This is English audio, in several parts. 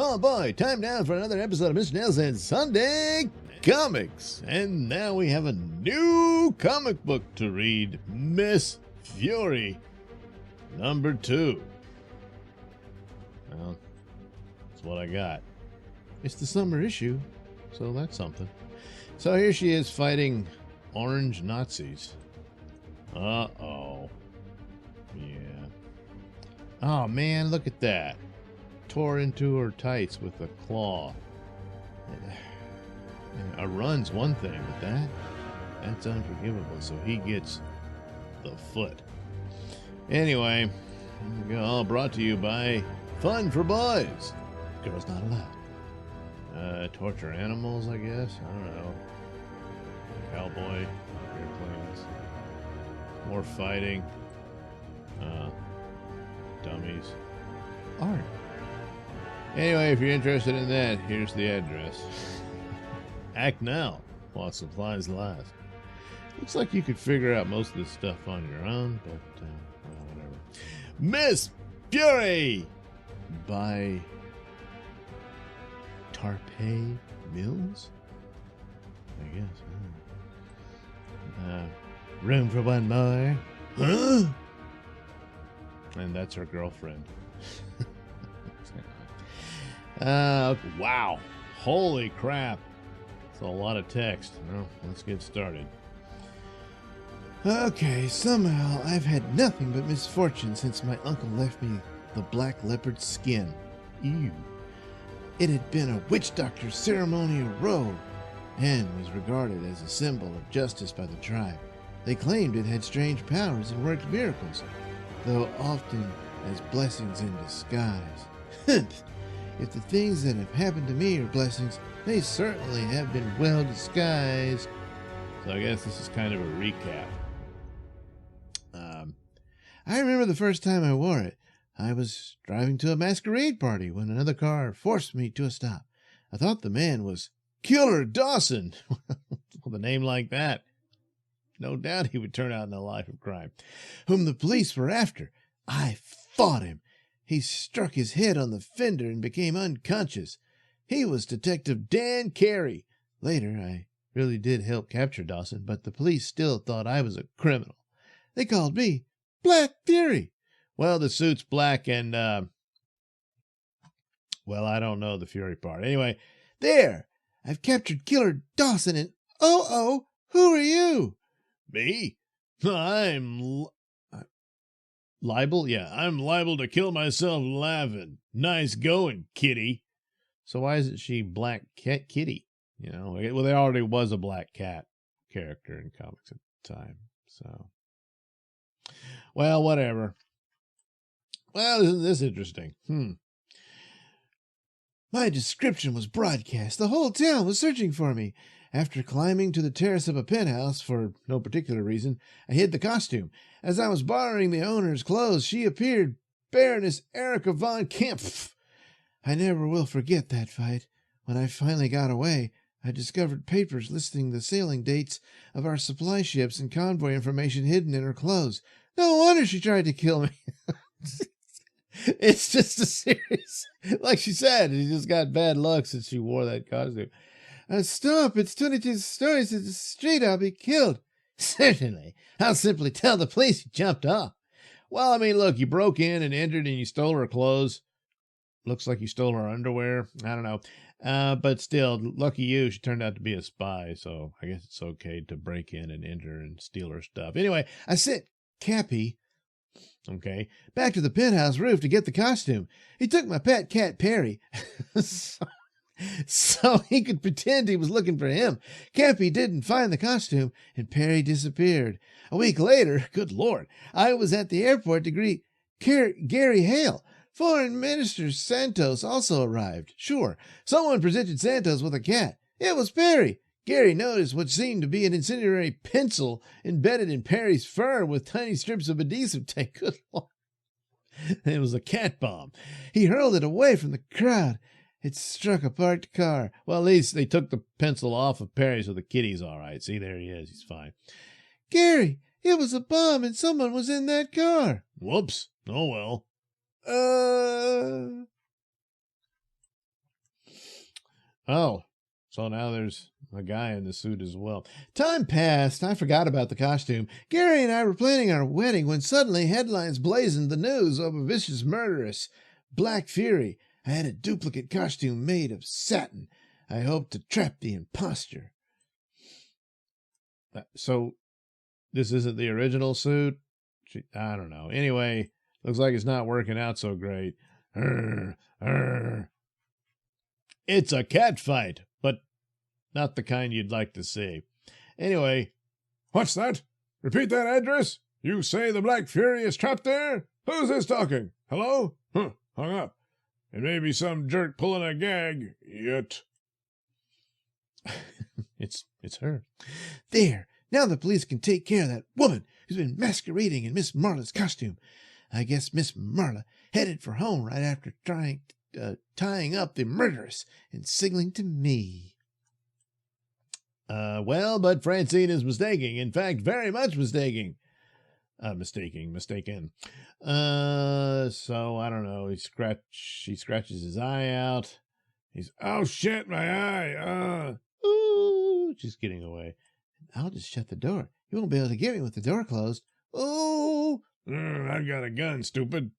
Oh boy, time now for another episode of Mr Nailsin Sunday Comics. And now we have a new comic book to read, Miss Fury, #2. Well, that's what I got. It's the summer issue, so that's something. So here she is fighting orange Nazis. Uh-oh. Yeah. Oh man, look at that. Tore into her tights with a claw. A run's one thing, but that's unforgivable. So he gets the foot. Anyway, here we go. All brought to you by Fun for Boys. Girls not allowed. Torture animals, I guess. I don't know. Cowboy airplanes. More fighting. Dummies. Art. Anyway, if you're interested in that, here's the address. Act now while supplies last. Looks like you could figure out most of this stuff on your own, but well, whatever. Miss Fury by Tarpey Mills, I guess. Room for one more? Huh? And that's her girlfriend. Wow. Holy crap. It's a lot of text. Well, let's get started. Okay, somehow I've had nothing but misfortune since my uncle left me the black leopard skin. Ew. It had been a witch doctor's ceremonial robe and was regarded as a symbol of justice by the tribe. They claimed it had strange powers and worked miracles, though often as blessings in disguise. If the things that have happened to me are blessings, they certainly have been well disguised. So I guess this is kind of a recap. I remember the first time I wore it. I was driving to a masquerade party when another car forced me to a stop. I thought the man was Killer Dawson. With a name like that, no doubt he would turn out in a life of crime, whom the police were after. I fought him. He struck his head on the fender and became unconscious. He was Detective Dan Carey. Later, I really did help capture Dawson, but the police still thought I was a criminal. They called me Black Fury. Well, the suit's black and, well, I don't know the Fury part. Anyway, there! I've captured Killer Dawson and, who are you? Me? I'm liable? Yeah, I'm liable to kill myself laughing. Nice going, kitty. So why isn't she Black Cat Kitty? You know, well, there already was a Black Cat character in comics at the time. So, well, whatever. Well, isn't this interesting? My description was broadcast. The whole town was searching for me. After climbing to the terrace of a penthouse, for no particular reason, I hid the costume. As I was borrowing the owner's clothes, she appeared, Baroness Erica von Kempf. I never will forget that fight. When I finally got away, I discovered papers listing the sailing dates of our supply ships and convoy information hidden in her clothes. No wonder she tried to kill me. It's just a series. Like she said, she just got bad luck since she wore that costume. Stop, it's 22 stories in the street, I'll be killed. Certainly. I'll simply tell the police you jumped off. Well, I mean, look, you broke in and entered and you stole her clothes. Looks like you stole her underwear. I don't know. But still, lucky you, she turned out to be a spy, so I guess it's okay to break in and enter and steal her stuff. Anyway, I sent Cappy, back to the penthouse roof to get the costume. He took my pet cat, Perry. So he could pretend he was looking for him. Cappy didn't find the costume, and Perry disappeared. A week later, good Lord, I was at the airport to greet Gary Hale. Foreign Minister Santos also arrived. Sure, someone presented Santos with a cat. It was Perry. Gary noticed what seemed to be an incendiary pencil embedded in Perry's fur with tiny strips of adhesive tape. Good Lord. It was a cat bomb. He hurled it away from the crowd. It struck a parked car. Well, at least they took the pencil off of Perry, so the kitty's all right. See, there he is. He's fine. Gary, it was a bomb and someone was in that car. Whoops. Oh, well. Oh, so now there's a guy in the suit as well. Time passed. I forgot about the costume. Gary and I were planning our wedding when suddenly headlines blazoned the news of a vicious murderess, Black Fury. I had a duplicate costume made of satin. I hoped to trap the imposter. So this isn't the original suit? I don't know. Anyway, looks like it's not working out so great. It's a cat fight, but not the kind you'd like to see. Anyway. What's that? Repeat that address? You say the Black Fury is trapped there? Who's this talking? Hello? Huh, hung up. It may be some jerk pulling a gag. Yet. It's her. There. Now the police can take care of that woman who's been masquerading in Miss Marla's costume. I guess Miss Marla headed for home right after tying up the murderess and signaling to me. Well, but Francine is mistaken. In fact, very much mistaken. Mistaken. So I don't know. She scratches his eye out. He's, oh shit, my eye. Ooh, she's getting away. I'll just shut the door. You won't be able to get me with the door closed. Oh, I've got a gun, stupid.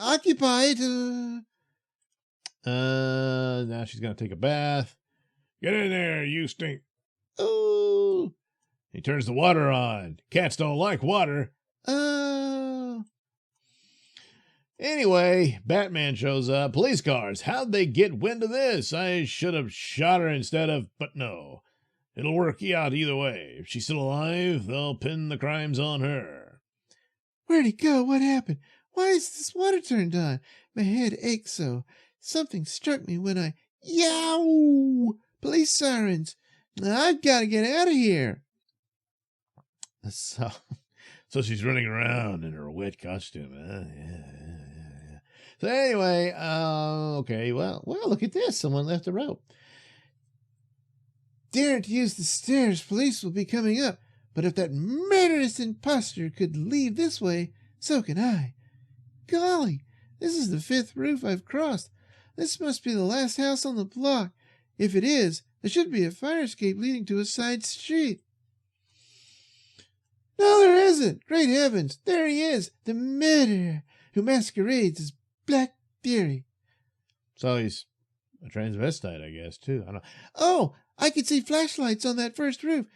Occupied. Now she's gonna take a bath. Get in there, you stink. Oh, He turns the water on. Cats don't like water. Anyway, Batman shows up. Police cars. How'd they get wind of this? I should have shot her instead of, but no. It'll work out either way. If she's still alive, they'll pin the crimes on her. Where'd he go? What happened? Why is this water turned on? My head aches so. Something struck me when I... Yow! Police sirens. I've got to get out of here. So she's running around in her wet costume. Yeah. So anyway, okay, well, look at this. Someone left a rope. Daren't use the stairs. Police will be coming up. But if that murderous imposter could leave this way, so can I. Golly, this is the 5th roof I've crossed. This must be the last house on the block. If it is, there should be a fire escape leading to a side street. No, there isn't. Great heavens, there he is, the murderer who masquerades as Black Fury. So he's a transvestite, I guess, too. I don't know. Oh, I can see flashlights on that first roof.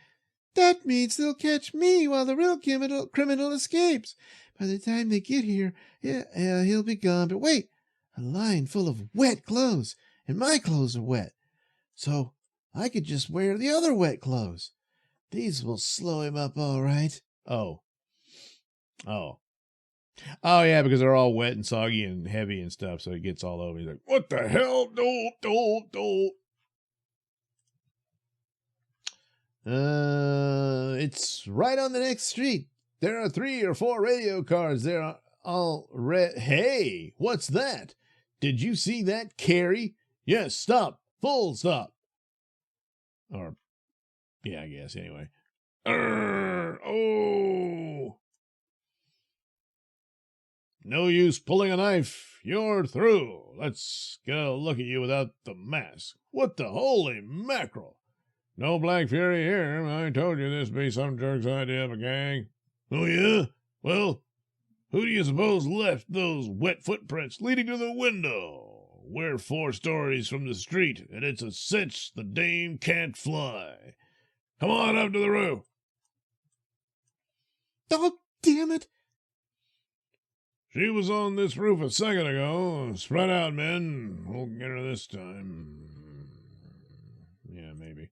That means they'll catch me while the real criminal escapes. By the time they get here, he'll be gone. But wait, a line full of wet clothes, and my clothes are wet. So I could just wear the other wet clothes. These will slow him up all right. Oh, yeah, because they're all wet and soggy and heavy and stuff, so he gets all over. He's like, what the hell? Don't. It's right on the next street. There are 3 or 4 radio cars. They're all red. Hey, what's that? Did you see that, Carrie? Yes, stop. Full stop. Or, yeah, I guess, anyway. Oh. No use pulling a knife. You're through. Let's get a look at you without the mask. What the holy mackerel? No Black Fury here. I told you this be some jerk's idea of a gang. Oh, yeah? Well, who do you suppose left those wet footprints leading to the window? We're 4 stories from the street, and it's a cinch the dame can't fly. Come on up to the roof. Oh, damn it. She was on this roof a second ago. Spread out, men. We'll get her this time. Yeah, maybe.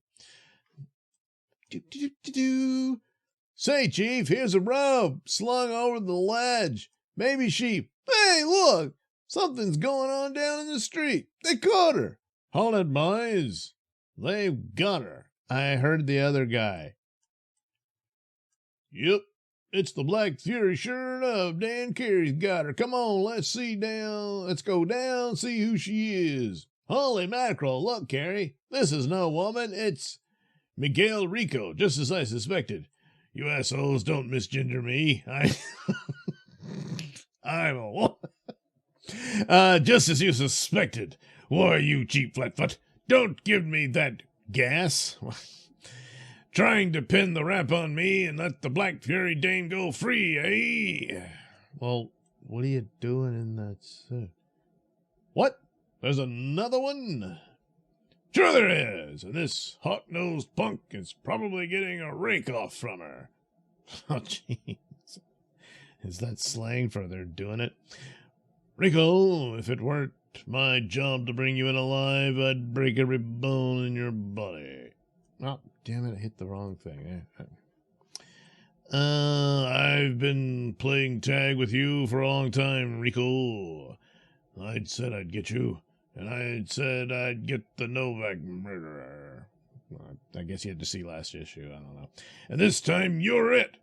Say, Chief, here's a rope slung over the ledge. Maybe she... Hey, look! Something's going on down in the street. They caught her. Hold it, boys. They've got her. I heard the other guy. Yep, it's the Black Fury, sure enough. Dan Carey's got her. Come on, let's go down, see who she is. Holy mackerel, look, Carey. This is no woman. It's Miguel Rico, just as I suspected. You assholes don't misgender me. I'm a woman. Just as you suspected. Why, you cheap flatfoot, don't give me that gas. Trying to pin the rap on me and let the Black Fury dame go free, eh? Well, what are you doing in that suit? What? There's another one? Sure there is, and this hawk-nosed punk is probably getting a rake-off from her. Oh, jeez. Is that slang for they're doing it? Rico, if it weren't my job to bring you in alive, I'd break every bone in your body. Oh, damn it, I hit the wrong thing. I've been playing tag with you for a long time, Rico. I'd said I'd get you, and I'd said I'd get the Novak murderer. I guess you had to see last issue, I don't know. And this time, you're it.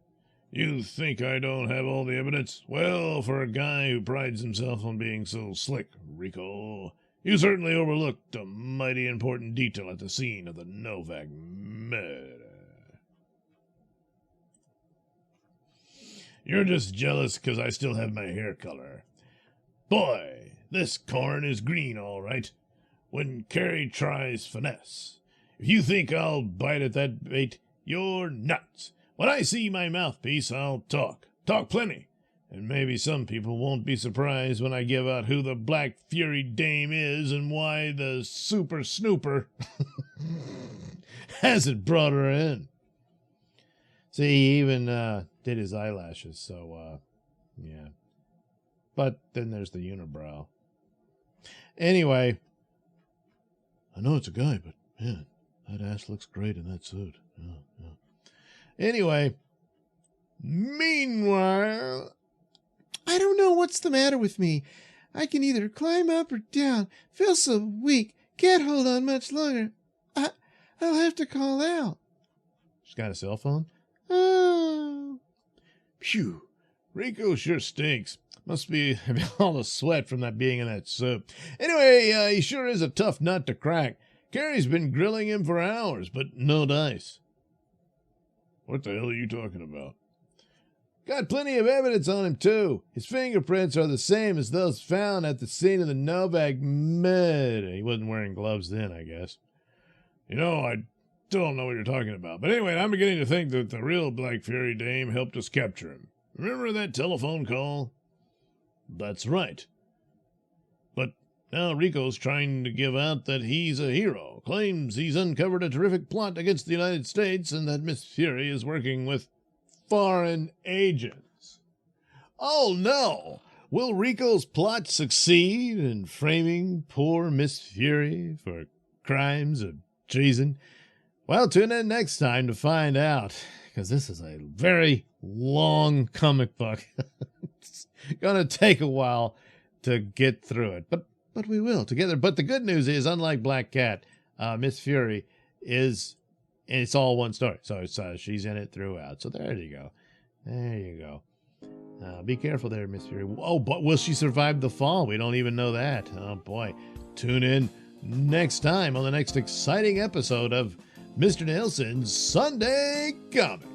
You think I don't have all the evidence? Well, for a guy who prides himself on being so slick, Rico, you certainly overlooked a mighty important detail at the scene of the Novak murder. You're just jealous because I still have my hair color. Boy, this corn is green, all right. When Carrie tries finesse. If you think I'll bite at that bait, you're nuts. When I see my mouthpiece, I'll talk. Talk plenty. And maybe some people won't be surprised when I give out who the Black Fury dame is and why the Super Snooper hasn't brought her in. See, he even did his eyelashes, so, yeah. But then there's the unibrow. Anyway, I know it's a guy, but, man, that ass looks great in that suit. Yeah, yeah. Anyway, meanwhile, I don't know what's the matter with me. I can either climb up or down. Feel so weak. Can't hold on much longer. I'll have to call out. She's got a cell phone? Oh. Phew. Rico sure stinks. Must be all the sweat from that being in that soup. Anyway, he sure is a tough nut to crack. Carrie's been grilling him for hours, but no dice. What the hell are you talking about? Got plenty of evidence on him, too. His fingerprints are the same as those found at the scene of the Novak murder. He wasn't wearing gloves then, I guess. You know, I still don't know what you're talking about. But anyway, I'm beginning to think that the real Black Fury dame helped us capture him. Remember that telephone call? That's right. But now Rico's trying to give out that he's a hero, claims he's uncovered a terrific plot against the United States and that Miss Fury is working with foreign agents. Oh no! Will Rico's plot succeed in framing poor Miss Fury for crimes of treason? Well, tune in next time to find out, because this is a very long comic book. It's going to take a while to get through it, but we will together. But the good news is, unlike Black Cat, Miss Fury is, and it's all one story. So it's, she's in it throughout. So there you go. There you go. Be careful there, Miss Fury. Oh, but will she survive the fall? We don't even know that. Oh, boy. Tune in next time on the next exciting episode of Mr. Nailsin's Sunday Comic.